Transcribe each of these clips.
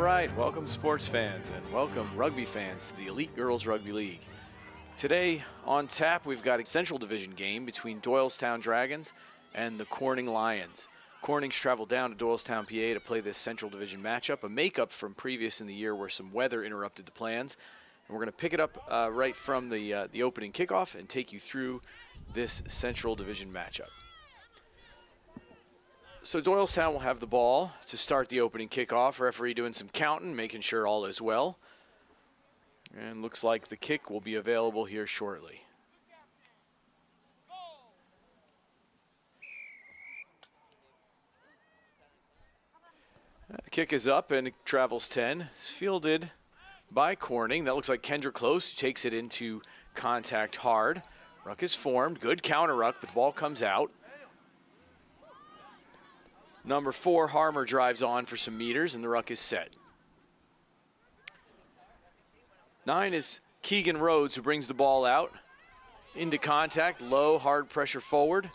right, welcome sports fans and welcome rugby fans to the Elite Girls Rugby League. Today on tap, we've got a Central Division game between Doylestown Dragons and the Corning Lions. Corning's traveled down to Doylestown, PA to play this Central Division matchup, a makeup from previous in the year where some weather interrupted the plans. And we're going to pick it up right from the opening kickoff and take you through this Central Division matchup. So Doylestown will have the ball to start the opening kickoff. Referee doing some counting, making sure all is well. And looks like the kick will be available here shortly. The kick is up and it travels 10. It's fielded by Corning. That looks like Kendra Close, who takes it into contact hard. Ruck is formed. Good counter ruck, but the ball comes out. Number 4, Harmer, drives on for some meters, and the ruck is set. 9 is Keegan Rhodes, who brings the ball out into contact. Low, hard pressure forward.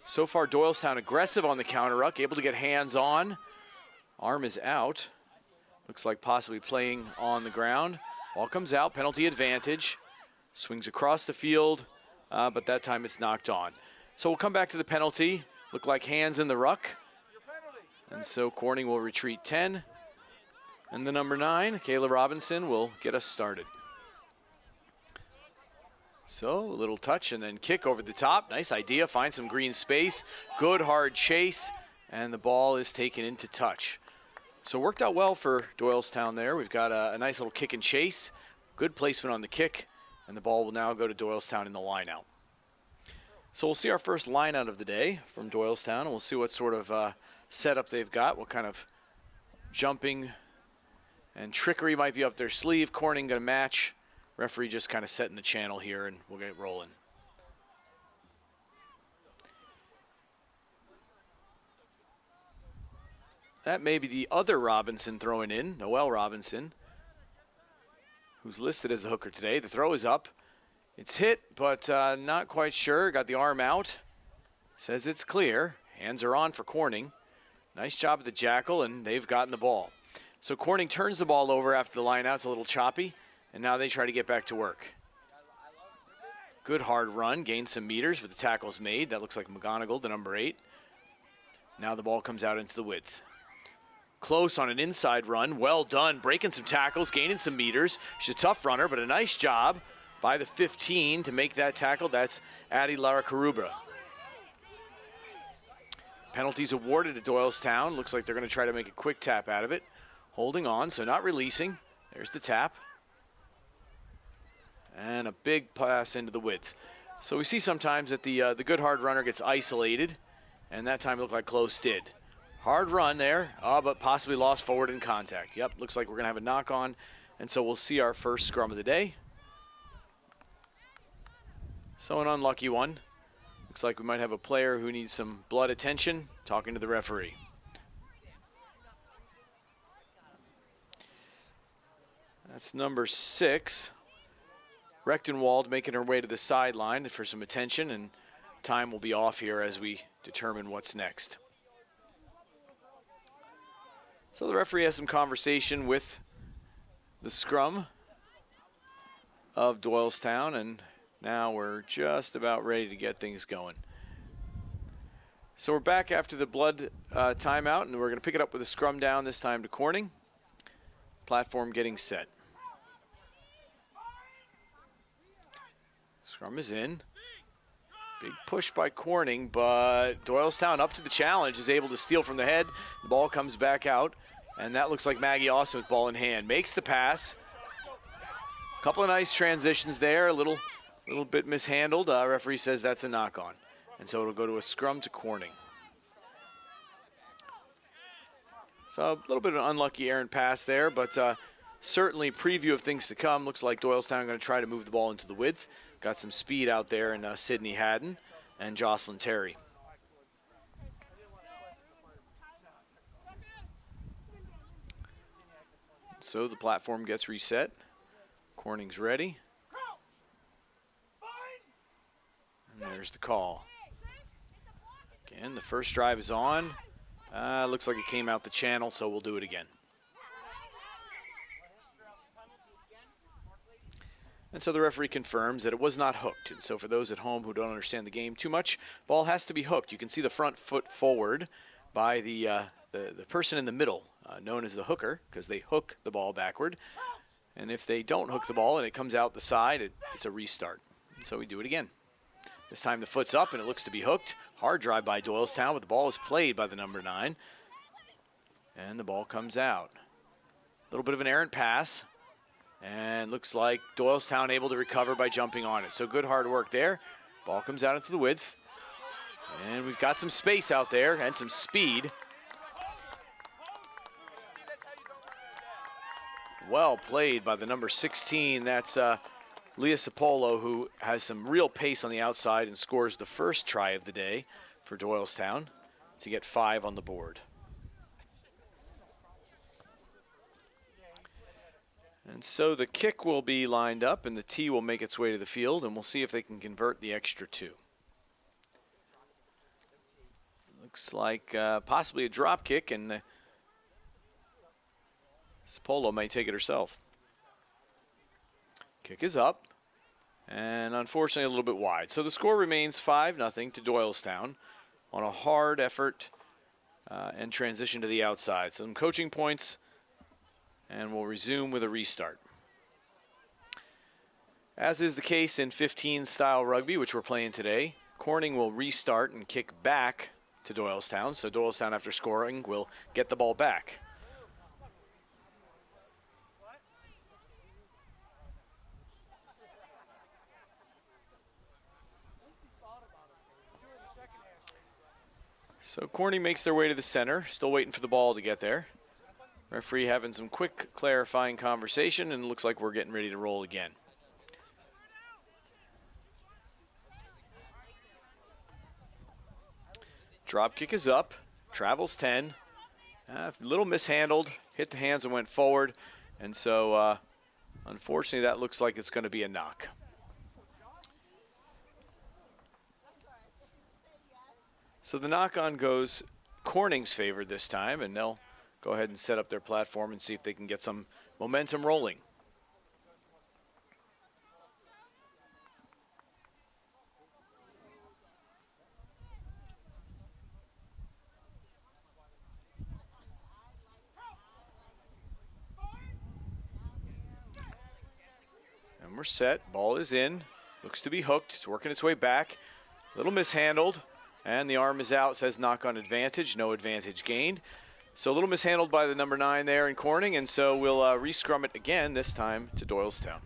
So far, Doylestown aggressive on the counter ruck, able to get hands on. Arm is out. Looks like possibly playing on the ground. Ball comes out, penalty advantage. Swings across the field, but that time it's knocked on. So we'll come back to the penalty. Look like hands in the ruck. And so Corning will retreat 10. And the number 9, Kayla Robinson, will get us started. So a little touch and then kick over the top. Nice idea, find some green space. Good hard chase, and the ball is taken into touch. So worked out well for Doylestown there. We've got a nice little kick and chase. Good placement on the kick, and the ball will now go to Doylestown in the line out. So we'll see our first line out of the day from Doylestown, and we'll see what sort of setup they've got, what kind of jumping and trickery might be up their sleeve. Corning going to match. Referee just kind of setting the channel here, and we'll get rolling. That may be the other Robinson throwing in, Noelle Robinson, who's listed as a hooker today. The throw is up. It's hit, but not quite sure. Got the arm out. Says it's clear. Hands are on for Corning. Nice job of the jackal, and they've gotten the ball. So Corning turns the ball over after the line out. It's a little choppy, and now they try to get back to work. Good hard run, gains some meters, but the tackle's made. That looks like McGonigal, the number 8. Now the ball comes out into the width. Close on an inside run, well done, breaking some tackles, gaining some meters. She's a tough runner, but a nice job by the 15 to make that tackle. That's Addie Lara Carubra. Penalties awarded to Doylestown. Looks like they're going to try to make a quick tap out of it. Holding on, so not releasing. There's the tap. And a big pass into the width. So we see sometimes that the good hard runner gets isolated, and that time it looked like Close did. Hard run there, but possibly lost forward in contact. Yep, looks like we're going to have a knock on, and so we'll see our first scrum of the day. So an unlucky one. Looks like we might have a player who needs some blood attention, talking to the referee. That's number 6. Rechtenwald making her way to the sideline for some attention, and time will be off here as we determine what's next. So the referee has some conversation with the scrum of Doylestown, and now we're just about ready to get things going. So we're back after the blood timeout, and we're going to pick it up with a scrum down, this time to Corning. Platform getting set. Scrum is in. Big push by Corning, but Doylestown up to the challenge, is able to steal from the head. The ball comes back out, and that looks like Maggie Austin with ball in hand. Makes the pass. Couple of nice transitions there, a little bit mishandled. Referee says that's a knock-on. And so it'll go to a scrum to Corning. So a little bit of an unlucky errant pass there, but certainly preview of things to come. Looks like Doylestown going to try to move the ball into the width. Got some speed out there in Sydney Haddon and Jocelyn Terry. So the platform gets reset. Corning's ready. And there's the call. Again, the first drive is on. Looks like it came out the channel, so we'll do it again. And so the referee confirms that it was not hooked. And so for those at home who don't understand the game too much, ball has to be hooked. You can see the front foot forward by the person in the middle, known as the hooker, because they hook the ball backward. And if they don't hook the ball and it comes out the side, it's a restart. And so we do it again. This time the foot's up and it looks to be hooked. Hard drive by Doylestown, but the ball is played by the number 9. And the ball comes out. A little bit of an errant pass. And looks like Doylestown able to recover by jumping on it. So good hard work there. Ball comes out into the width. And we've got some space out there and some speed. Well played by the number 16. That's Leah Sapolo, who has some real pace on the outside and scores the first try of the day for Doylestown to get 5 on the board. And so the kick will be lined up and the tee will make its way to the field, and we'll see if they can convert the extra 2. Looks like possibly a drop kick, and Sapolo may take it herself. Kick is up, and unfortunately a little bit wide. So the score remains 5-0 to Doylestown on a hard effort and transition to the outside. Some coaching points, and we'll resume with a restart. As is the case in 15 style rugby, which we're playing today, Corning will restart and kick back to Doylestown. So Doylestown, after scoring, will get the ball back. So Corning makes their way to the center, still waiting for the ball to get there. Referee having some quick clarifying conversation, and it looks like we're getting ready to roll again. Drop kick is up, travels 10. A little mishandled, hit the hands and went forward. And so, unfortunately, that looks like it's going to be a knock. So the knock-on goes Corning's favor this time, and they'll go ahead and set up their platform and see if they can get some momentum rolling. And we're set. Ball is in. Looks to be hooked. It's working its way back. A little mishandled. And the arm is out. Says knock on advantage. No advantage gained. So a little mishandled by the number 9 there in Corning. And so we'll re-scrum it again, this time to Doylestown.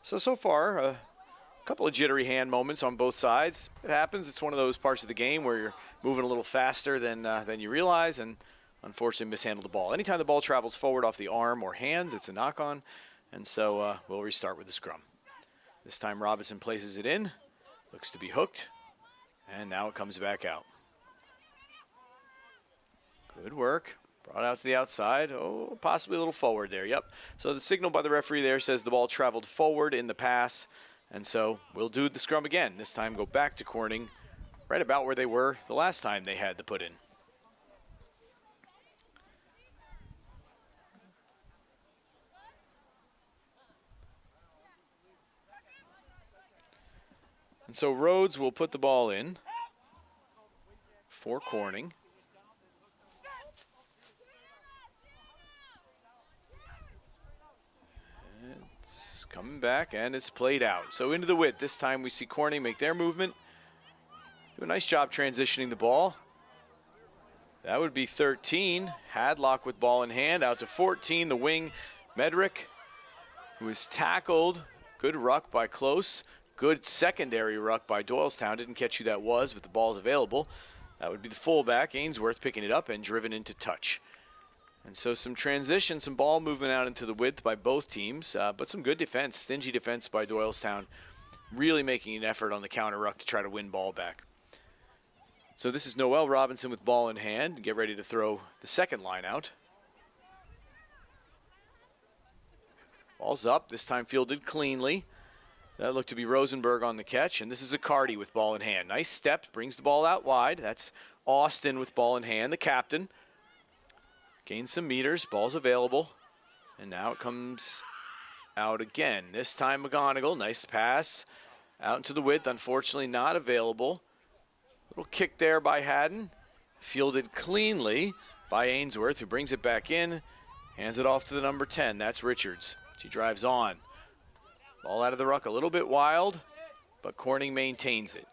So far, a couple of jittery hand moments on both sides. It happens. It's one of those parts of the game where you're moving a little faster than you realize, and unfortunately mishandled the ball. Anytime the ball travels forward off the arm or hands, it's a knock-on, and so we'll restart with the scrum. This time Robinson places it in, looks to be hooked, and now it comes back out. Good work. Brought out to the outside. Oh, possibly a little forward there. Yep. So the signal by the referee there says the ball traveled forward in the pass, and so we'll do the scrum again. This time go back to Corning, right about where they were the last time they had the put in. And so Rhodes will put the ball in for Corning. It's coming back, and it's played out. So into the width. This time we see Corning make their movement. Do a nice job transitioning the ball. That would be 13. Hadlock with ball in hand. Out to 14, the wing, Medrick, who is tackled. Good ruck by Close. Good secondary ruck by Doylestown. Didn't catch who that was, but the ball's available. That would be the fullback, Ainsworth, picking it up and driven into touch. And so some transition, some ball movement out into the width by both teams, but some good defense, stingy defense by Doylestown, really making an effort on the counter ruck to try to win ball back. So this is Noelle Robinson with ball in hand. Get ready to throw the second line out. Ball's up, this time fielded cleanly. That looked to be Rosenberg on the catch, and this is Accardi with ball in hand. Nice step, brings the ball out wide. That's Austin with ball in hand, the captain. Gains some meters. Ball's available. And now it comes out again. This time McGonigal. Nice pass. Out into the width. Unfortunately not available. Little kick there by Haddon. Fielded cleanly by Ainsworth, who brings it back in. Hands it off to the number 10. That's Richards. She drives on. Ball out of the ruck, a little bit wild, but Corning maintains it.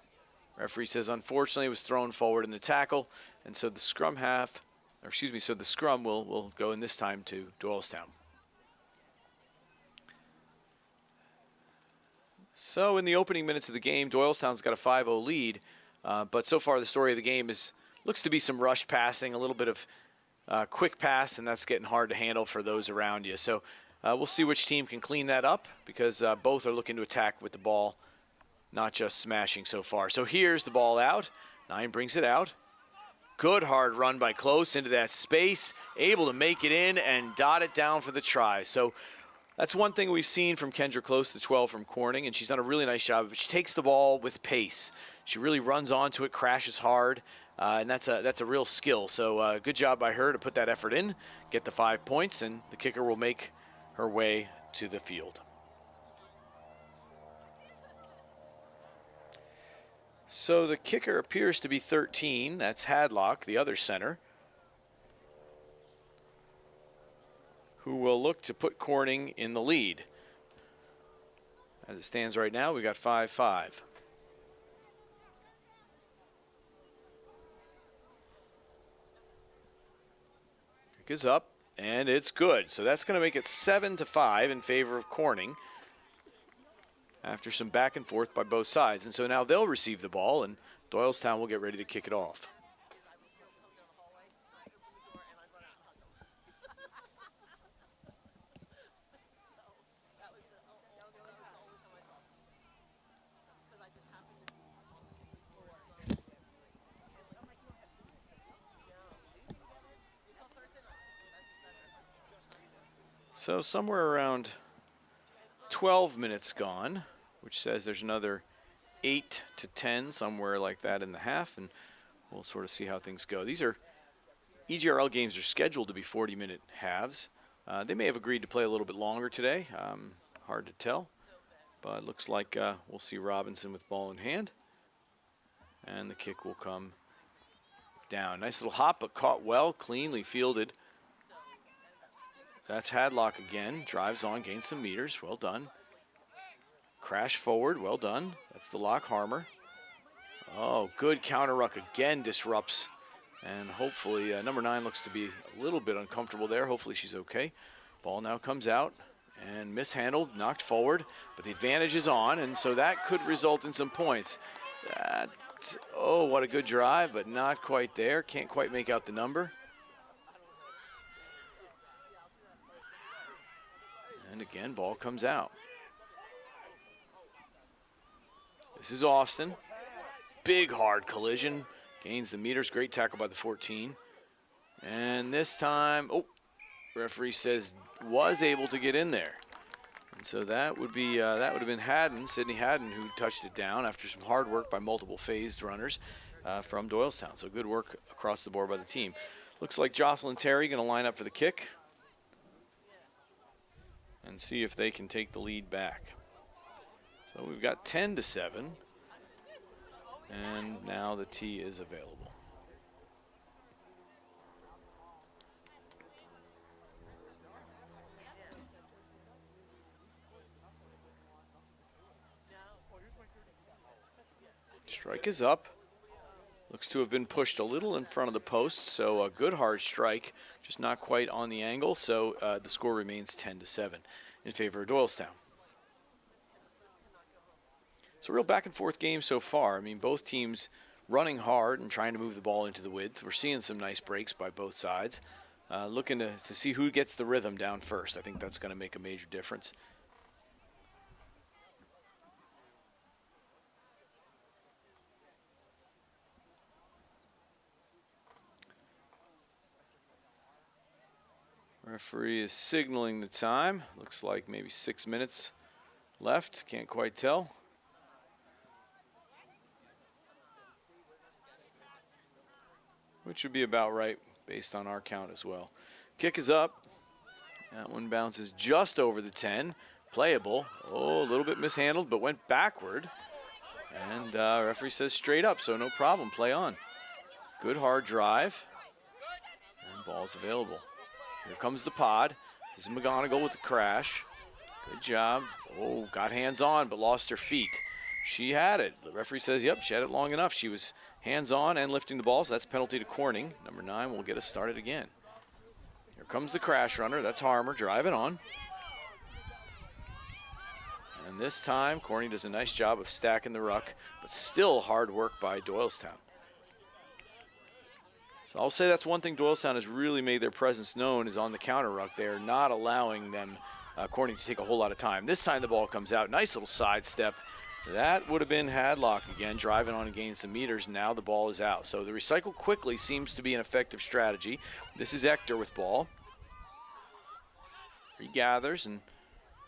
Referee says, unfortunately, it was thrown forward in the tackle, and so the scrum so the scrum will go in this time to Doylestown. So in the opening minutes of the game, Doylestown's got a 5-0 lead, but so far the story of the game looks to be some rush passing, a little bit of quick pass, and that's getting hard to handle for those around you. So we'll see which team can clean that up, because both are looking to attack with the ball, not just smashing so far. So here's the ball out. 9 brings it out. Good hard run by Close into that space, able to make it in and dot it down for the try. So that's one thing we've seen from Kendra Close, the 12 from Corning, and she's done a really nice job. She takes the ball with pace. She really runs onto it, crashes hard. And that's a real skill. So good job by her to put that effort in, get the 5 points, and the kicker will make her way to the field. So the kicker appears to be 13. That's Hadlock, the other center, who will look to put Corning in the lead. As it stands right now, we got 5-5. Is up, and it's good. So that's going to make it 7-5 in favor of Corning after some back and forth by both sides. And so now they'll receive the ball, and Doylestown will get ready to kick it off. So somewhere around 12 minutes gone, which says there's another 8 to 10, somewhere like that in the half, and we'll sort of see how things go. These are EGRL games are scheduled to be 40-minute halves. They may have agreed to play a little bit longer today. Hard to tell, but it looks like we'll see Robinson with ball in hand, and the kick will come down. Nice little hop, but caught well, cleanly fielded. That's Hadlock again. Drives on, gains some meters. Well done. Crash forward. Well done. That's the lock Harmer. Oh, good counter ruck again. Disrupts. And hopefully number 9 looks to be a little bit uncomfortable there. Hopefully she's okay. Ball now comes out and mishandled, knocked forward. But the advantage is on, and so that could result in some points. Oh, what a good drive, but not quite there. Can't quite make out the number. And again, ball comes out. This is Austin. Big hard collision. Gains the meters. Great tackle by the 14. And this time, referee says was able to get in there. And so that would have been Haddon, Sydney Haddon, who touched it down after some hard work by multiple phased runners from Doylestown. So good work across the board by the team. Looks like Jocelyn Terry going to line up for the kick and see if they can take the lead back. So we've got 10-7, and now the tee is available. Strike is up. Looks to have been pushed a little in front of the post, so a good hard strike, just not quite on the angle, so the score remains 10-7 in favor of Doylestown. It's a real back and forth game so far. I mean, both teams running hard and trying to move the ball into the width. We're seeing some nice breaks by both sides. Looking to see who gets the rhythm down first. I think that's going to make a major difference. Referee is signaling the time. Looks like maybe 6 minutes left. Can't quite tell. Which would be about right based on our count as well. Kick is up. That one bounces just over the 10. Playable. Oh, a little bit mishandled, but went backward. And referee says straight up, so no problem. Play on. Good hard drive. And ball's available. Here comes the pod. This is McGonigal with the crash. Good job. Oh, got hands on, but lost her feet. She had it. The referee says, yep, she had it long enough. She was hands on and lifting the ball, so that's penalty to Corning. Number 9 will get us started again. Here comes the crash runner. That's Harmer driving on. And this time, Corning does a nice job of stacking the ruck, but still hard work by Doylestown. So I'll say that's one thing Doylestown has really made their presence known is on the counter ruck. They're not allowing them, Corning, to take a whole lot of time. This time the ball comes out. Nice little sidestep. That would have been Hadlock again, driving on and gaining some meters. Now the ball is out. So the recycle quickly seems to be an effective strategy. This is Ector with ball. Regathers and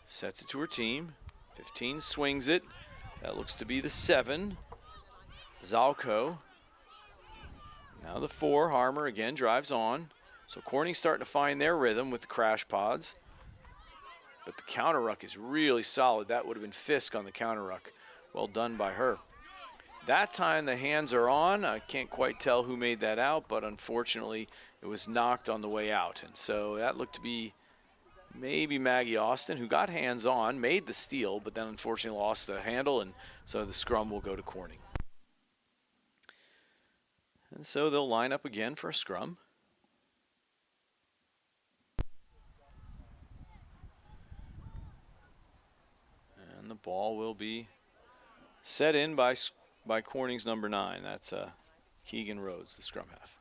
sets it to her team. 15 swings it. That looks to be the 7. Zalco. Now the 4. Harmer again drives on. So Corning's starting to find their rhythm with the crash pods. But the counter ruck is really solid. That would have been Fisk on the counter ruck. Well done by her. That time the hands are on. I can't quite tell who made that out, but unfortunately it was knocked on the way out. And so that looked to be maybe Maggie Austin, who got hands on, made the steal, but then unfortunately lost the handle, and so the scrum will go to Corning. And so they'll line up again for a scrum. And the ball will be set in by Corning's number 9. That's Keegan Rhodes, the scrum half.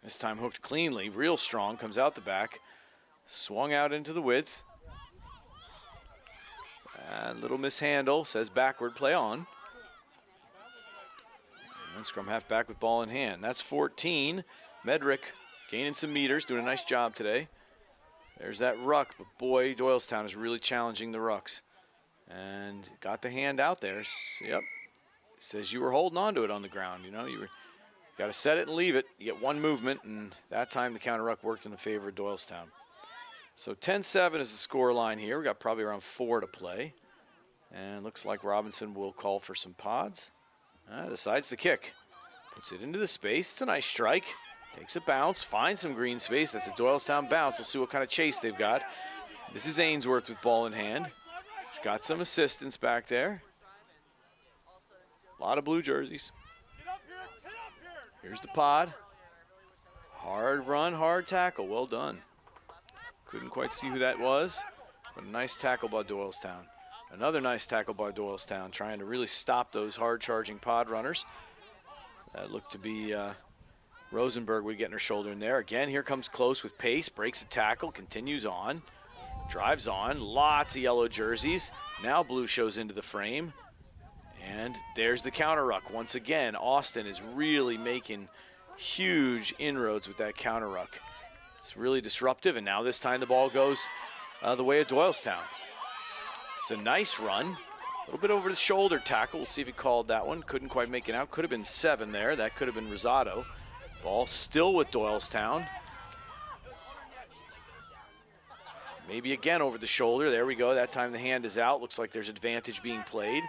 This time hooked cleanly, real strong, comes out the back. Swung out into the width. And little mishandle, says backward, play on. And scrum half back with ball in hand. That's 14. Medrick gaining some meters, doing a nice job today. There's that ruck, but boy, Doylestown is really challenging the rucks. And got the hand out there. Yep. Says you were holding on to it on the ground. You know, you got to set it and leave it. You get one movement, and that time the counter ruck worked in the favor of Doylestown. So 10-7 is the score line here. We got probably around 4 to play. And looks like Robinson will call for some pods. Decides to kick. Puts it into the space. It's a nice strike. Takes a bounce, finds some green space. That's a Doylestown bounce. We'll see what kind of chase they've got. This is Ainsworth with ball in hand. She's got some assistance back there. A lot of blue jerseys. Here's the pod. Hard run, hard tackle. Well done. Couldn't quite see who that was, but a nice tackle by Doylestown. Another nice tackle by Doylestown, trying to really stop those hard-charging pod runners. That looked to be Rosenberg would get in her shoulder in there. Again, here comes close with pace, breaks a tackle, continues on, drives on. Lots of yellow jerseys. Now blue shows into the frame. And there's the counter ruck. Once again, Austin is really making huge inroads with that counter ruck. It's really disruptive, and now this time the ball goes the way of Doylestown. It's a nice run. A little bit over the shoulder tackle. We'll see if he called that one. Couldn't quite make it out. Could have been 7 there. That could have been Rosado. Ball still with Doylestown. Maybe again over the shoulder. There we go. That time the hand is out. Looks like there's advantage being played.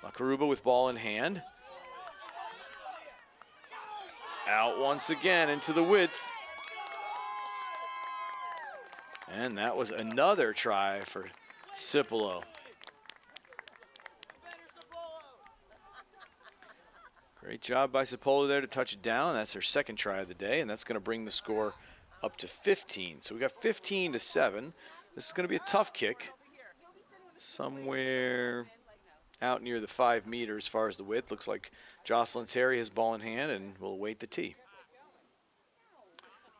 Lakaruba with ball in hand. Out once again into the width. And that was another try for Cipolo. Great job by Cipolo there to touch it down. That's her second try of the day, and that's going to bring the score up to 15. So we got 15-7. This is going to be a tough kick. Somewhere out near the 5 meters as far as the width. Looks like Jocelyn Terry has ball in hand and will await the tee.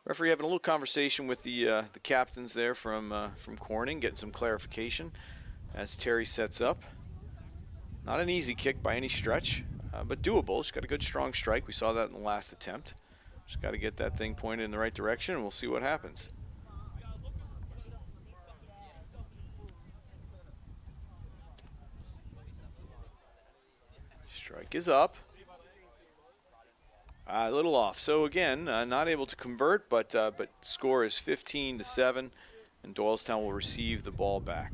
Referee having a little conversation with the captains there from Corning, getting some clarification as Terry sets up. Not an easy kick by any stretch, but doable. She's got a good strong strike. We saw that in the last attempt. Just got to get that thing pointed in the right direction, and we'll see what happens. Strike is up. A little off. So again, not able to convert, but score is 15-7, and Doylestown will receive the ball back.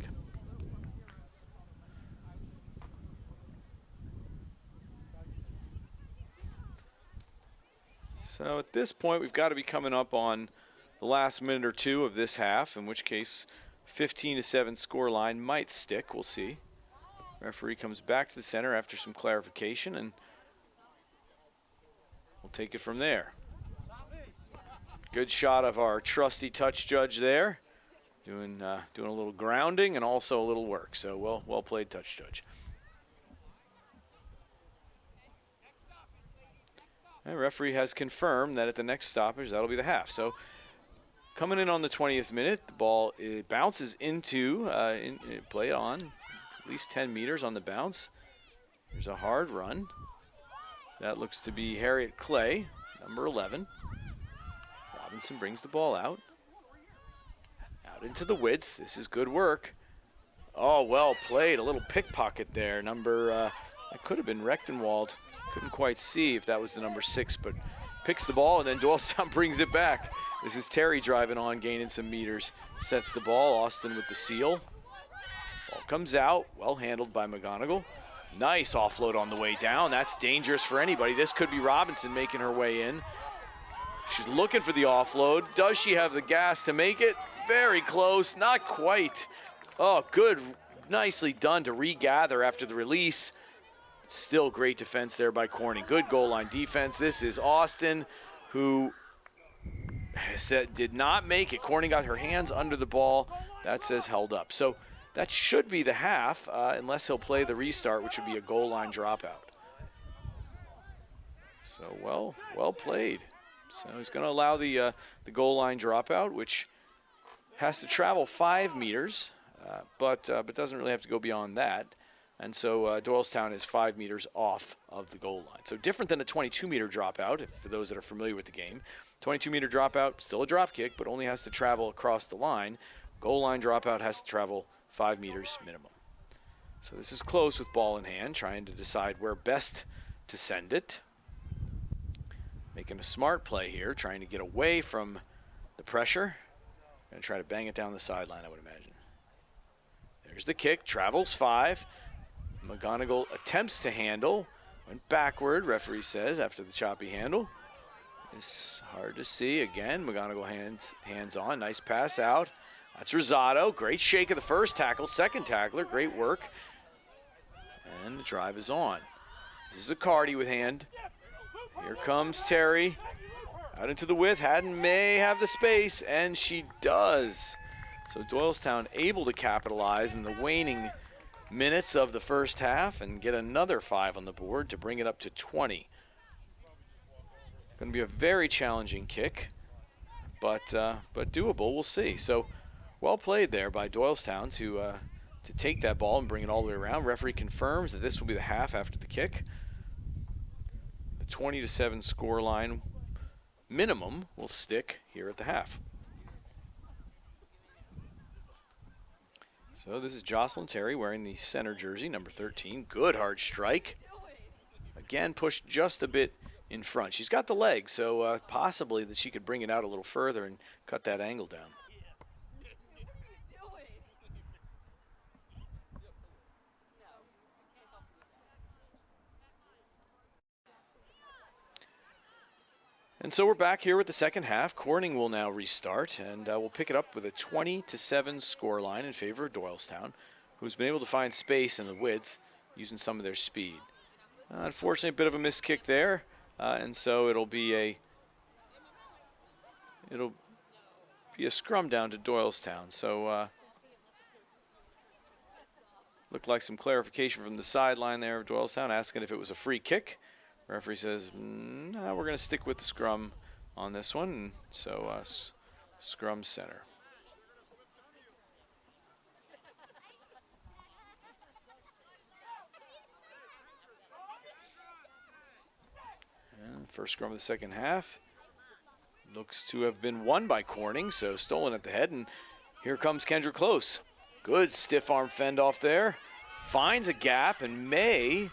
So at this point, we've got to be coming up on the last minute or two of this half, in which case 15-7 score line might stick. We'll see. Referee comes back to the center after some clarification, and we'll take it from there. Good shot of our trusty touch judge there, doing a little grounding and also a little work. So well played, touch judge. And referee has confirmed that at the next stoppage, that'll be the half. So coming in on the 20th minute, the ball bounces into, play on, at least 10 meters on the bounce. There's a hard run. That looks to be Harriet Clay, number 11. Robinson brings the ball out. Out into the width. This is good work. Oh, well played. A little pickpocket there. That could have been Rechtenwald. Couldn't quite see if that was the number 6, but picks the ball, and then Doylestown brings it back. This is Terry driving on, gaining some meters. Sets the ball. Austin with the seal. Ball comes out. Well handled by McGonigal. Nice offload on the way down. That's dangerous for anybody. This could be Robinson making her way in. She's looking for the offload. Does she have the gas to make it? Very close. Not quite. Oh, good. Nicely done to regather after the release. Still great defense there by Corning. Good goal line defense. This is Austin, who did not make it. Corning got her hands under the ball. That says held up. So that should be the half, unless he'll play the restart, which would be a goal line dropout. So well played. So he's going to allow the goal line dropout, which has to travel 5 meters, but doesn't really have to go beyond that. And so Doylestown is 5 meters off of the goal line. So different than a 22-meter dropout, for those that are familiar with the game. 22-meter dropout, still a drop kick, but only has to travel across the line. Goal line dropout has to travel 5 meters minimum. So this is close with ball in hand, trying to decide where best to send it. Making a smart play here, trying to get away from the pressure. Going to try to bang it down the sideline, I would imagine. There's the kick, travels 5. McGonigal attempts to handle, went backward, referee says, after the choppy handle. It's hard to see. Again, McGonigal hands on, nice pass out. That's Rosado, great shake of the first tackle, second tackler, great work. And the drive is on. This is Accardi with hand. Here comes Terry, out into the width. Haddon may have the space, and she does. So Doylestown able to capitalize in the waning minutes of the first half and get another 5 on the board to bring it up to 20. Going to be a very challenging kick, but doable. We'll see. So well played there by Doylestown to take that ball and bring it all the way around. Referee confirms that this will be the half after the kick. The 20-7 score line minimum will stick here at the half. So this is Jocelyn Terry wearing the center jersey, number 13. Good hard strike. Again, pushed just a bit in front. She's got the leg, so possibly that she could bring it out a little further and cut that angle down. And so we're back here with the second half. Corning will now restart, and we'll pick it up with a 20-7 scoreline in favor of Doylestown, who's been able to find space in the width using some of their speed. Unfortunately, a bit of a missed kick there, and so it'll be a scrum down to Doylestown. So looked like some clarification from the sideline there of Doylestown, asking if it was a free kick. Referee says, no, we're going to stick with the scrum on this one. And so scrum center. And first scrum of the second half looks to have been won by Corning, so stolen at the head. And here comes Kendra Close. Good stiff arm fend off there. Finds a gap and may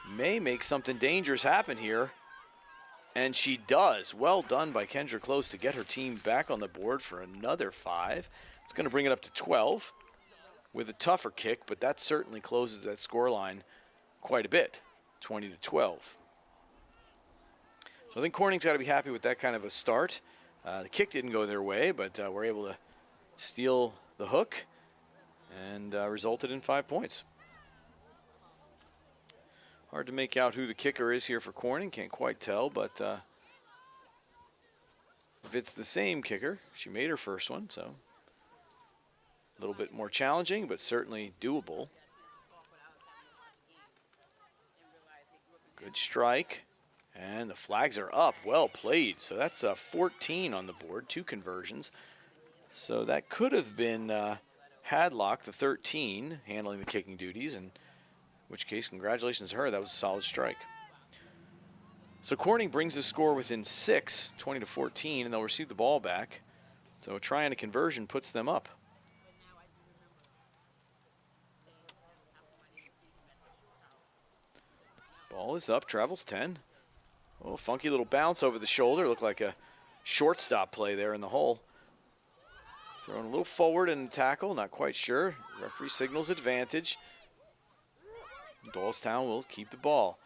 may make something dangerous happen here. And she does. Well done by Kendra Close to get her team back on the board for another 5. It's going to bring it up to 12 with a tougher kick, but that certainly closes that score line quite a bit, 20-12. So I think Corning's got to be happy with that kind of a start. The kick didn't go their way, but we're able to steal the hook and resulted in 5 points. Hard to make out who the kicker is here for Corning. Can't quite tell, but if it's the same kicker, she made her first one, so a little bit more challenging, but certainly doable. Good strike. And the flags are up. Well played. So that's 14 on the board, 2 conversions. So that could have been Hadlock, the 13, handling the kicking duties, in which case, congratulations to her. That was a solid strike. So Corning brings the score within 6, 20-14, and they'll receive the ball back. So a try and a conversion puts them up. Ball is up, travels 10. Oh, funky little bounce over the shoulder. Looked like a shortstop play there in the hole. Thrown a little forward in the tackle, not quite sure. Referee signals advantage. Doylestown will keep the ball.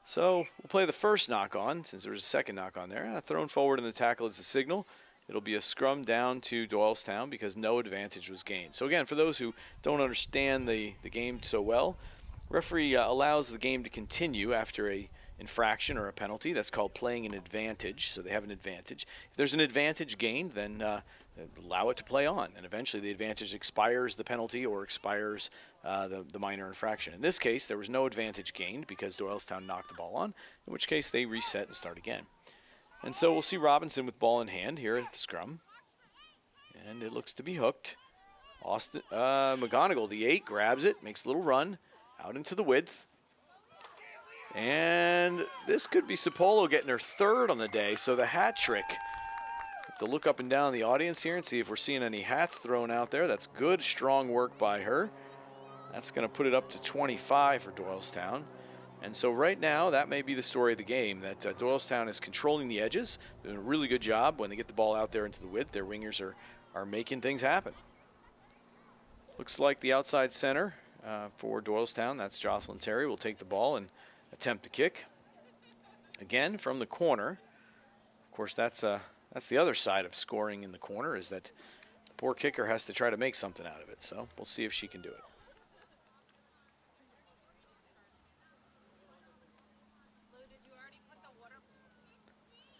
So we'll play the first knock on, since there was a second knock on there. Thrown forward in the tackle is the signal. It'll be a scrum down to Doylestown because no advantage was gained. So again, for those who don't understand the game so well, referee allows the game to continue after a infraction or a penalty. That's called playing an advantage, so they have an advantage. If there's an advantage gained, then allow it to play on, and eventually the advantage expires the penalty or expires the minor infraction. In this case, there was no advantage gained because Doylestown knocked the ball on, in which case they reset and start again. And so we'll see Robinson with ball in hand here at the scrum, and it looks to be hooked. McGonigal, the 8, grabs it, makes a little run out into the width. And this could be Sapolo getting her 3rd on the day, so the hat trick. Have to look up and down the audience here and see if we're seeing any hats thrown out there. That's good, strong work by her. That's going to put it up to 25 for Doylestown. And so right now, that may be the story of the game, that Doylestown is controlling the edges, doing a really good job. When they get the ball out there into the width, their wingers are making things happen. Looks like the outside center for Doylestown, that's Jocelyn Terry, will take the ball and attempt to kick. Again, from the corner. Of course, that's the other side of scoring in the corner, is that the poor kicker has to try to make something out of it. So we'll see if she can do it.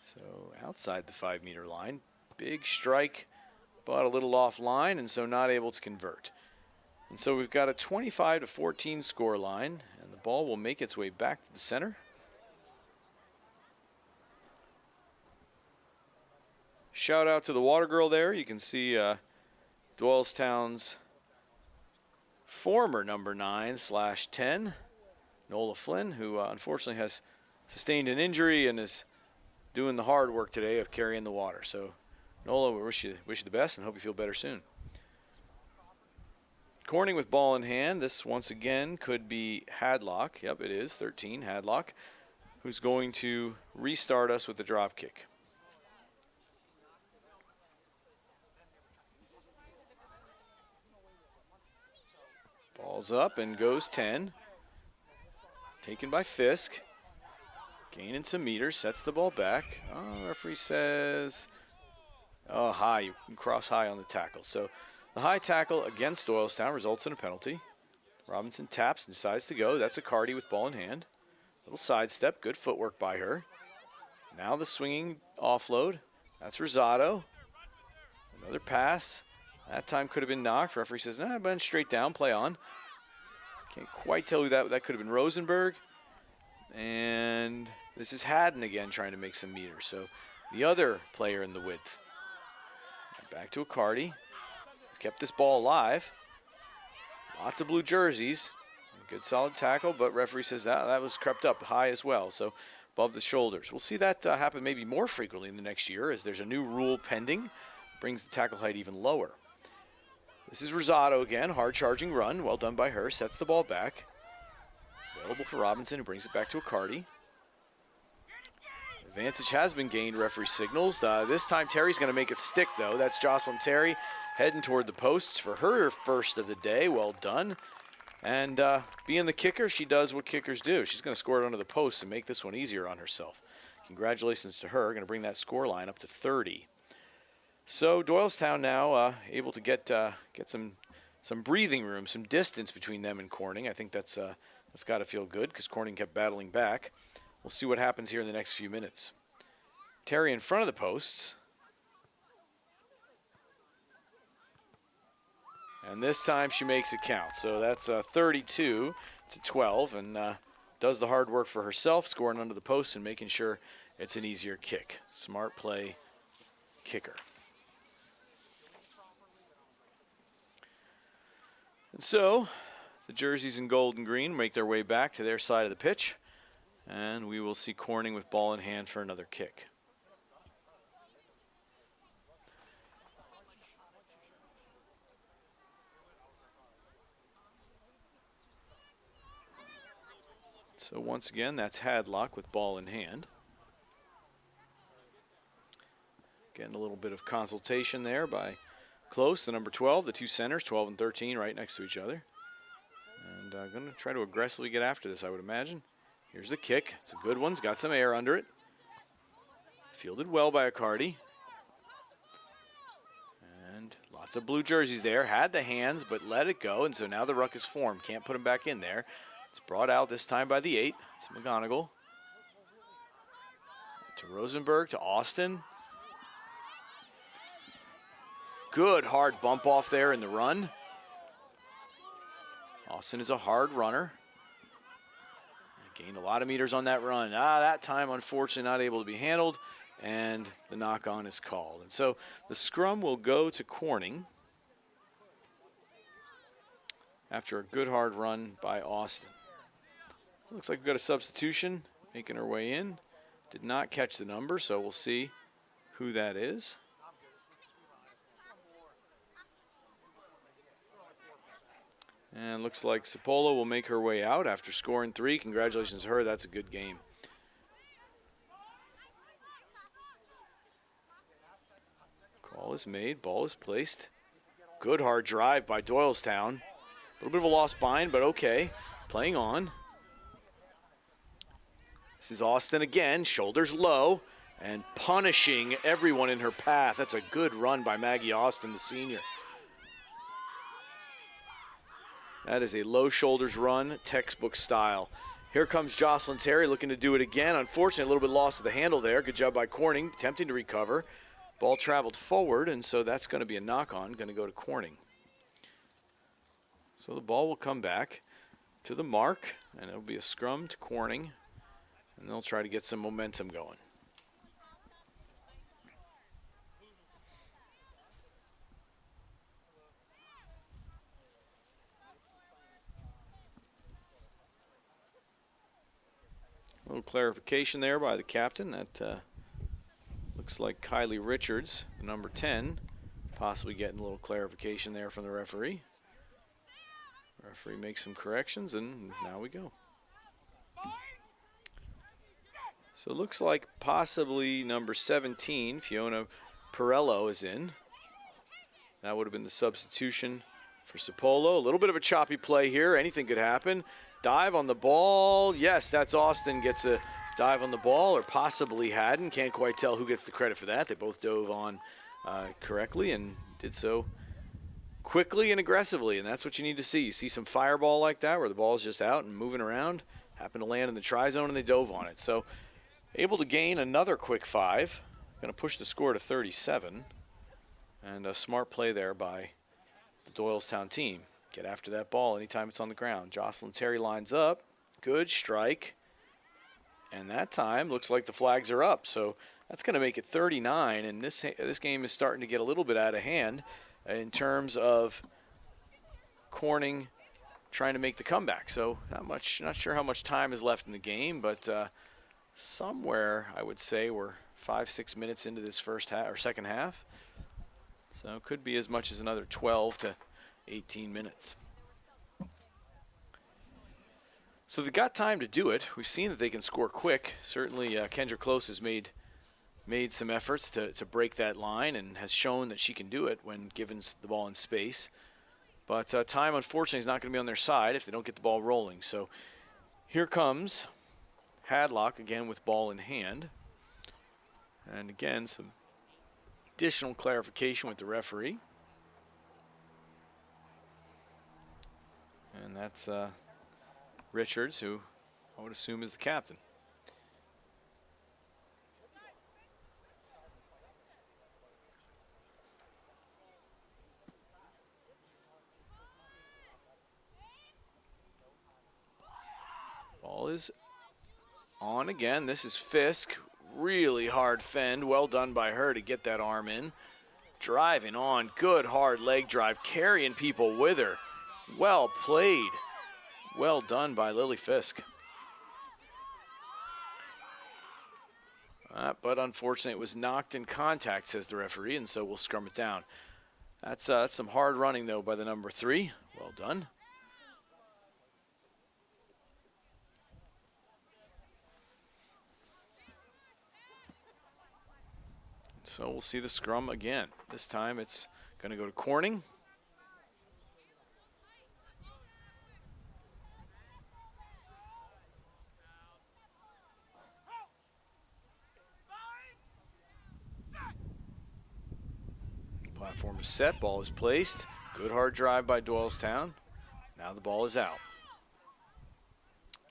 So outside the 5-meter line, big strike, but a little off line, and so not able to convert. And so we've got a 25-14 score line, and the ball will make its way back to the center. Shout out to the water girl there. You can see Doylestown's former number 9/10, Nola Flynn, who unfortunately has sustained an injury and is doing the hard work today of carrying the water. So Nola, we wish you the best and hope you feel better soon. Corning with ball in hand. This once again could be Hadlock. Yep, it is 13, Hadlock, who's going to restart us with the drop kick. Ball's up and goes 10. Taken by Fisk. Gaining some meters, sets the ball back. Oh, referee says, oh, high. You can cross high on the tackle. So the high tackle against Doylestown results in a penalty. Robinson taps and decides to go. That's a Cardi with ball in hand. Little sidestep, good footwork by her. Now the swinging offload. That's Rosado. Another pass. That time could have been knocked. Referee says, nah, but straight down, play on. Can't quite tell who that could have been Rosenberg. And this is Haddon again trying to make some meters. So the other player in the width. Back to a Cardi. Kept this ball alive. Lots of blue jerseys. Good solid tackle, but referee says that was crept up high as well, so above the shoulders. We'll see that happen maybe more frequently in the next year as there's a new rule pending. Brings the tackle height even lower. This is Rosado again, hard charging run. Well done by her. Sets the ball back. Available for Robinson, who brings it back to Accardi. Advantage has been gained, referee signals. This time Terry's going to make it stick, though. That's Jocelyn Terry heading toward the posts for her first of the day. Well done. And being the kicker, she does what kickers do. She's going to score it under the post and make this one easier on herself. Congratulations to her. Going to bring that score line up to 30. So Doylestown now able to get some breathing room, some distance between them and Corning. I think that's got to feel good because Corning kept battling back. We'll see what happens here in the next few minutes. Terry in front of the posts. And this time she makes it count. So that's 32-12 and does the hard work for herself, scoring under the post and making sure it's an easier kick. Smart play kicker. And so the jerseys in gold and green make their way back to their side of the pitch. And we will see Corning with ball in hand for another kick. So once again, that's Hadlock with ball in hand. Getting a little bit of consultation there by Close, the number 12, the two centers, 12 and 13, right next to each other. And going to try to aggressively get after this, I would imagine. Here's the kick. It's a good one. It's got some air under it. Fielded well by Accardi. And lots of blue jerseys there. Had the hands, but let it go. And so now the ruck is formed. Can't put him back in there. It's brought out this time by the 8. It's McGonigal. To Rosenberg, to Austin. Good hard bump off there in the run. Austin is a hard runner. Gained a lot of meters on that run. That time, unfortunately, not able to be handled, and the knock-on is called. And so the scrum will go to Corning after a good hard run by Austin. Looks like we've got a substitution making her way in. Did not catch the number, so we'll see who that is. And looks like Cipolla will make her way out after scoring 3. Congratulations to her. That's a good game. Call is made. Ball is placed. Good hard drive by Doylestown. A little bit of a lost bind, but okay. Playing on. This is Austin again. Shoulders low and punishing everyone in her path. That's a good run by Maggie Austin, the senior. That is a low shoulders run, textbook style. Here comes Jocelyn Terry looking to do it again. Unfortunately, a little bit lost of the handle there. Good job by Corning, attempting to recover. Ball traveled forward, and so that's going to be a knock-on, going to go to Corning. So the ball will come back to the mark, and it'll be a scrum to Corning, and they'll try to get some momentum going. A little clarification there by the captain. That looks like Kylie Richards, the number 10, possibly getting a little clarification there from the referee. The referee makes some corrections, and now we go. So it looks like possibly number 17, Fiona Perello, is in. That would have been the substitution for Cipolla. A little bit of a choppy play here. Anything could happen. Dive on the ball. Yes, that's Austin gets a dive on the ball, or possibly hadn't. Can't quite tell who gets the credit for that. They both dove on correctly and did so quickly and aggressively, and that's what you need to see. You see some fireball like that where the ball's just out and moving around. Happened to land in the try zone, and they dove on it. So able to gain another quick 5. Going to push the score to 37. And a smart play there by the Doylestown team. Get after that ball anytime it's on the ground. Jocelyn Terry lines up. Good strike. And that time looks like the flags are up. So that's going to make it 39. And this game is starting to get a little bit out of hand in terms of Corning trying to make the comeback. So not sure how much time is left in the game, but somewhere I would say we're 5-6 minutes into this first half or second half. So it could be as much as another 12 to 18 minutes. So they've got time to do it. We've seen that they can score quick. Certainly Kendra Close has made some efforts to break that line and has shown that she can do it when given the ball in space. But time, unfortunately, is not going to be on their side if they don't get the ball rolling. So here comes Hadlock again with ball in hand. And again, some additional clarification with the referee. And that's Richards, who I would assume is the captain. Ball is on again. This is Fisk. Really hard fend. Well done by her to get that arm in. Driving on. Good hard leg drive. Carrying people with her. Well played. Well done by Lily Fisk. But unfortunately, it was knocked in contact, says the referee, and so we'll scrum it down. That's some hard running, though, by the number 3. Well done. So we'll see the scrum again. This time it's going to go to Corning. Platform is set, ball is placed. Good hard drive by Doylestown. Now the ball is out.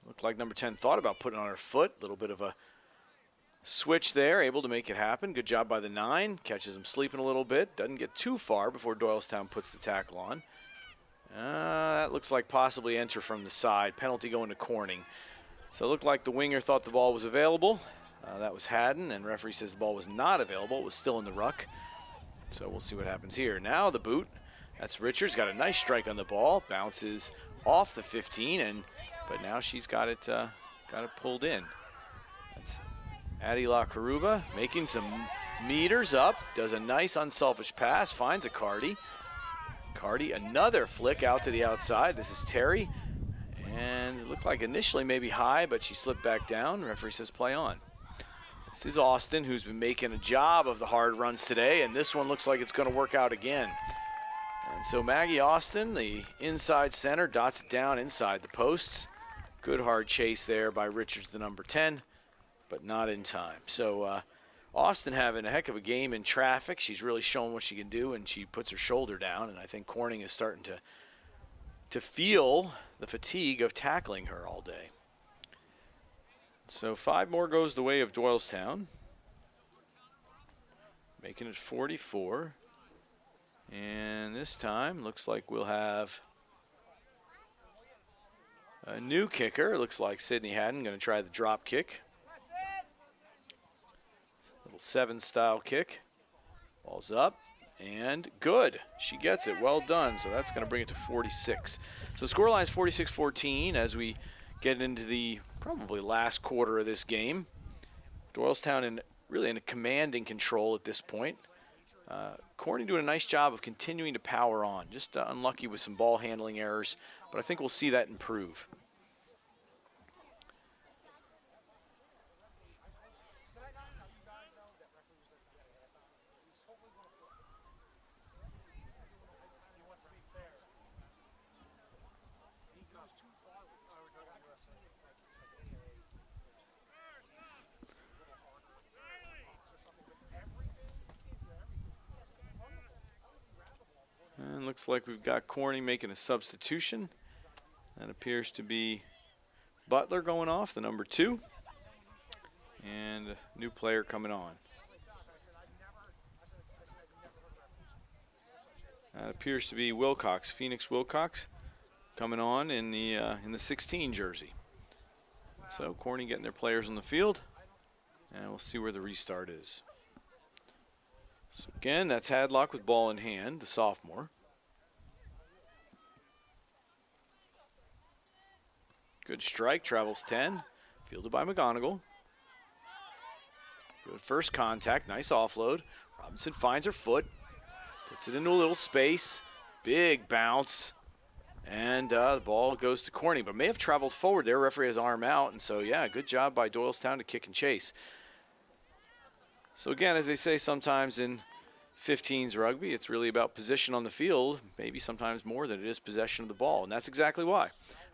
Looked like number 10 thought about putting on her foot. A little bit of a switch there, able to make it happen. Good job by the 9. Catches him sleeping a little bit. Doesn't get too far before Doylestown puts the tackle on. That looks like possibly enter from the side. Penalty going to Corning. So it looked like the winger thought the ball was available. That was Haddon, and referee says the ball was not available. It was still in the ruck. So we'll see what happens here. Now the boot. That's Richards. Got a nice strike on the ball. Bounces off the 15, but now she's got it pulled in. That's Addie La Caruba making some meters up. Does a nice unselfish pass. Finds a Cardi. Cardi, another flick out to the outside. This is Terry. And it looked like initially maybe high, but she slipped back down. Referee says play on. This is Austin, who's been making a job of the hard runs today, and this one looks like it's going to work out again. And so Maggie Austin, the inside center, dots it down inside the posts. Good hard chase there by Richards, the number 10, but not in time. So Austin having a heck of a game in traffic. She's really showing what she can do, and she puts her shoulder down, and I think Corning is starting to feel the fatigue of tackling her all day. So 5 more goes the way of Doylestown, making it 44. And this time looks like we'll have a new kicker. It looks like Sydney Haddon going to try the drop kick. Little 7-style kick. Ball's up and good. She gets it. Well done. So that's going to bring it to 46. So the scoreline is 46-14 as we get into the probably last quarter of this game. Doylestown really in a commanding control at this point. Corning doing a nice job of continuing to power on. Just unlucky with some ball handling errors, but I think we'll see that improve. And looks like we've got Corning making a substitution. That appears to be Butler going off, the number 2. And a new player coming on. That appears to be Wilcox, Phoenix Wilcox, coming on in the 16 jersey. So Corning getting their players on the field, and we'll see where the restart is. So again, that's Hadlock with ball in hand, the sophomore. Good strike, travels 10, fielded by McGonigal. Good first contact, nice offload. Robinson finds her foot, puts it into a little space. Big bounce. And the ball goes to Corning, but may have traveled forward there. Referee has arm out, and so, yeah, good job by Doylestown to kick and chase. So, again, as they say sometimes in 15s rugby, it's really about position on the field, maybe sometimes more than it is possession of the ball, and that's exactly why.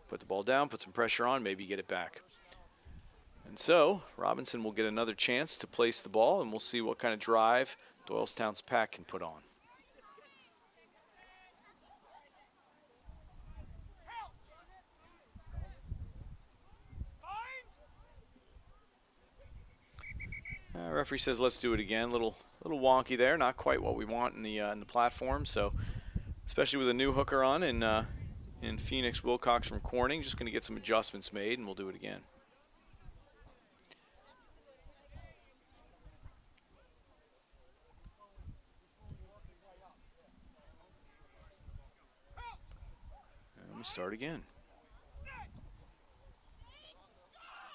Put the ball down, put some pressure on, maybe get it back. And so Robinson will get another chance to place the ball, and we'll see what kind of drive Doylestown's pack can put on. Referee says let's do it again. Little wonky there, not quite what we want in the platform. So, especially with a new hooker on in Phoenix Wilcox from Corning, just going to get some adjustments made, and we'll do it again. And we start again.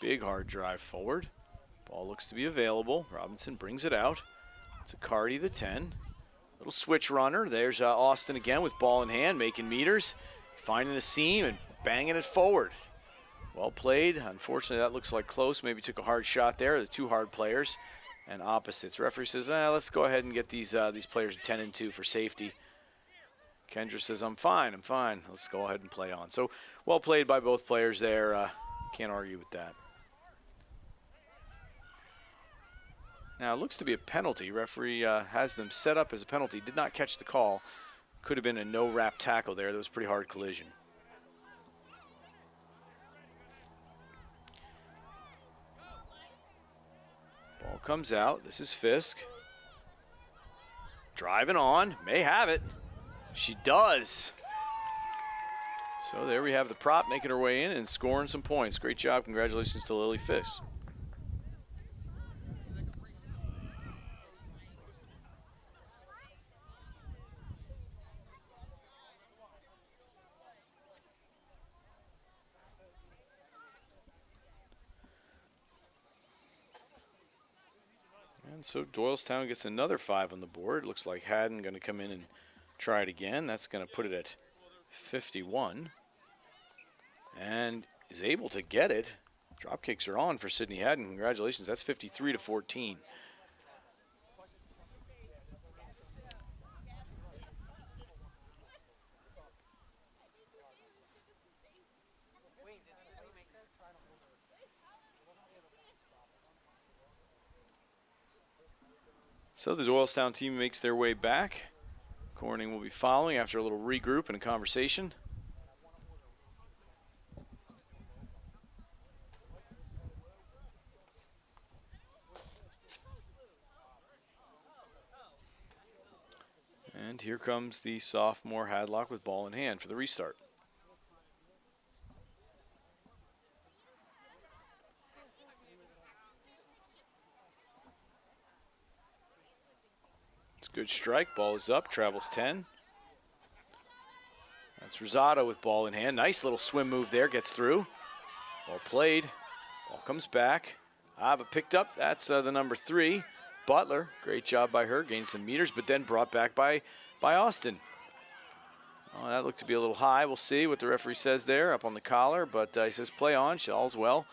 Big hard drive forward. Ball looks to be available. Robinson brings it out. It's a Cardi, the 10. Little switch runner. There's Austin again with ball in hand, making meters, finding a seam and banging it forward. Well played. Unfortunately, that looks like close. Maybe took a hard shot there. The two hard players and opposites. Referee says, let's go ahead and get these players 10 and 2 for safety. Kendra says, I'm fine. Let's go ahead and play on. So well played by both players there. Can't argue with that. Now, it looks to be a penalty. Referee has them set up as a penalty. Did not catch the call. Could have been a no-wrap tackle there. That was a pretty hard collision. Ball comes out. This is Fisk. Driving on. May have it. She does. So there we have the prop making her way in and scoring some points. Great job. Congratulations to Lily Fisk. And so Doylestown gets another 5 on the board. Looks like Haddon going to come in and try it again. That's going to put it at 51. And is able to get it. Drop kicks are on for Sydney Haddon. Congratulations. That's 53-14. So the Doylestown team makes their way back. Corning will be following after a little regroup and a conversation. And here comes the sophomore Hadlock with ball in hand for the restart. Good strike. Ball is up. Travels 10. That's Rosado with ball in hand. Nice little swim move there. Gets through. Well played. Ball comes back. But picked up. That's the number 3. Butler. Great job by her. Gained some meters, but then brought back by Austin. Oh, that looked to be a little high. We'll see what the referee says there up on the collar, but he says play on. All's well.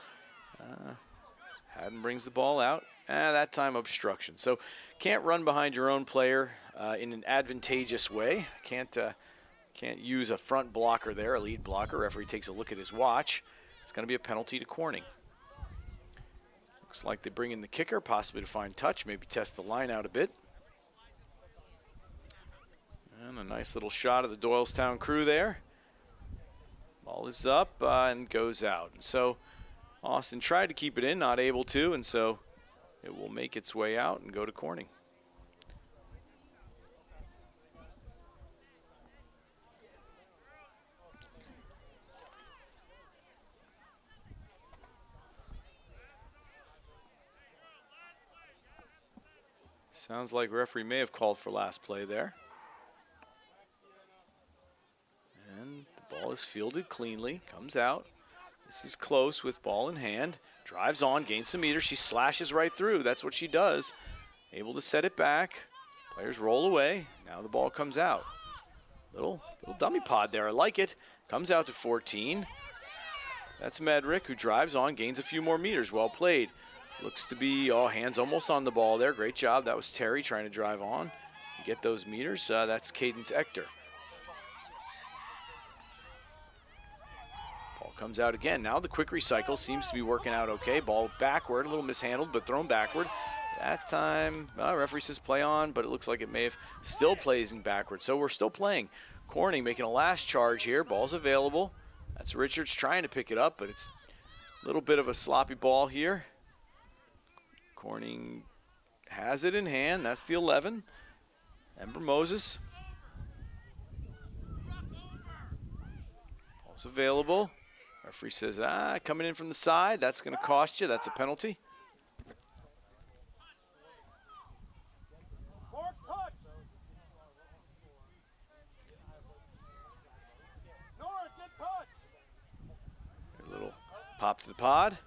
Haddon brings the ball out. That time obstruction. So can't run behind your own player in an advantageous way. Can't use a front blocker there, a lead blocker. Referee takes a look at his watch. It's going to be a penalty to Corning. Looks like they bring in the kicker, possibly to find touch, maybe test the line out a bit. And a nice little shot of the Doylestown crew there. Ball is up and goes out. And so Austin tried to keep it in, not able to, and so it will make its way out and go to Corning. Sounds like referee may have called for last play there. And the ball is fielded cleanly, comes out. This is close with ball in hand. Drives on, gains some meters. She slashes right through. That's what she does. Able to set it back. Players roll away. Now the ball comes out. Little Little dummy pod there. I like it. Comes out to 14. That's Medrick, who drives on, gains a few more meters. Well played. Looks to be, hands almost on the ball there. Great job. That was Terry trying to drive on. Get those meters. That's Cadence Ector. Ball comes out again. Now the quick recycle seems to be working out okay. Ball backward, a little mishandled, but thrown backward. That time, referee says play on, but it looks like it may have still plays backward. So we're still playing. Corning making a last charge here. Ball's available. That's Richards trying to pick it up, but it's a little bit of a sloppy ball here. Corning has it in hand. That's the 11. Ember Moses. Ball's available. Referee says, coming in from the side. That's going to cost you. That's a penalty. A little pop to the pod.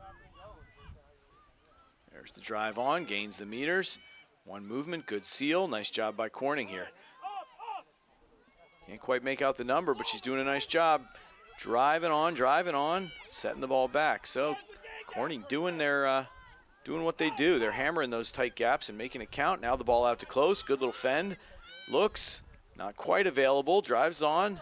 There's the drive on, gains the meters. One movement, good seal. Nice job by Corning here. Can't quite make out the number, but she's doing a nice job. Driving on, setting the ball back. So Corning doing what they do. They're hammering those tight gaps and making it count. Now the ball out to close. Good little fend. Looks not quite available. Drives on.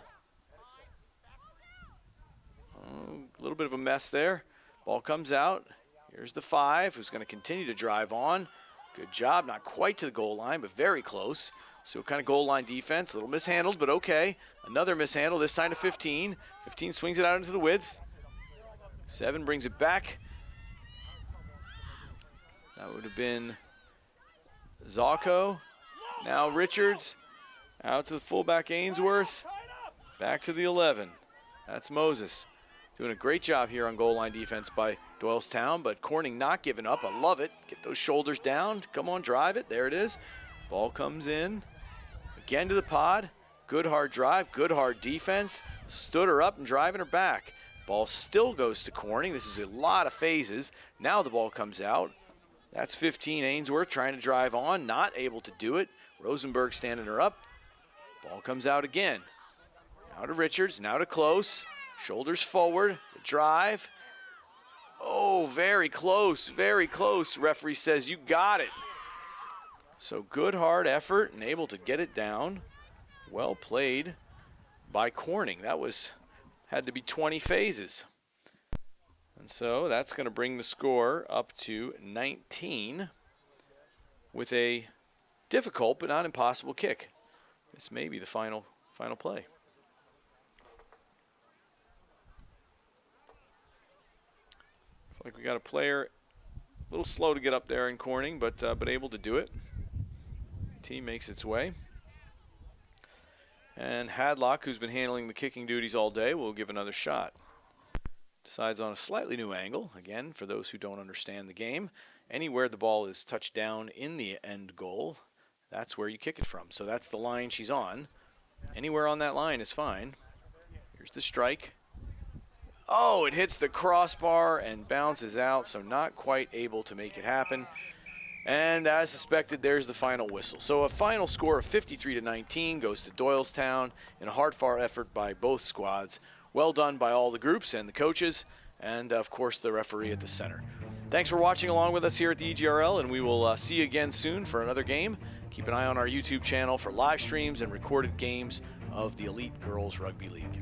A little bit of a mess there. Ball comes out. Here's the 5, who's going to continue to drive on. Good job. Not quite to the goal line, but very close. So kind of goal line defense. A little mishandled, but okay. Another mishandle, this time to 15. 15 swings it out into the width. 7 brings it back. That would have been Zalko. Now Richards. Out to the fullback Ainsworth. Back to the 11. That's Moses. Doing a great job here on goal line defense by Doylestown, but Corning not giving up. I love it. Get those shoulders down. Come on, drive it. There it is. Ball comes in. Again to the pod. Good hard drive, good hard defense. Stood her up and driving her back. Ball still goes to Corning. This is a lot of phases. Now the ball comes out. That's 15 Ainsworth trying to drive on, not able to do it. Rosenberg standing her up. Ball comes out again. Now to Richards, now to Close. Shoulders forward, the drive. Oh, very close, very close. Referee says you got it. So good hard effort and able to get it down. Well played by Corning. That had to be 20 phases. And so that's going to bring the score up to 19 with a difficult but not impossible kick. This may be the final play. Looks like we got a player a little slow to get up there in Corning, but able to do it. Team makes its way. And Hadlock, who's been handling the kicking duties all day, will give another shot. Decides on a slightly new angle. Again, for those who don't understand the game, anywhere the ball is touched down in the end goal, that's where you kick it from. So that's the line she's on. Anywhere on that line is fine. Here's the strike. Oh, it hits the crossbar and bounces out, so not quite able to make it happen. And as suspected, there's the final whistle. So a final score of 53-19 goes to Doylestown in a hard-fought effort by both squads. Well done by all the groups and the coaches, and of course the referee at the center. Thanks for watching along with us here at the EGRL, and we will see you again soon for another game. Keep an eye on our YouTube channel for live streams and recorded games of the Elite Girls Rugby League.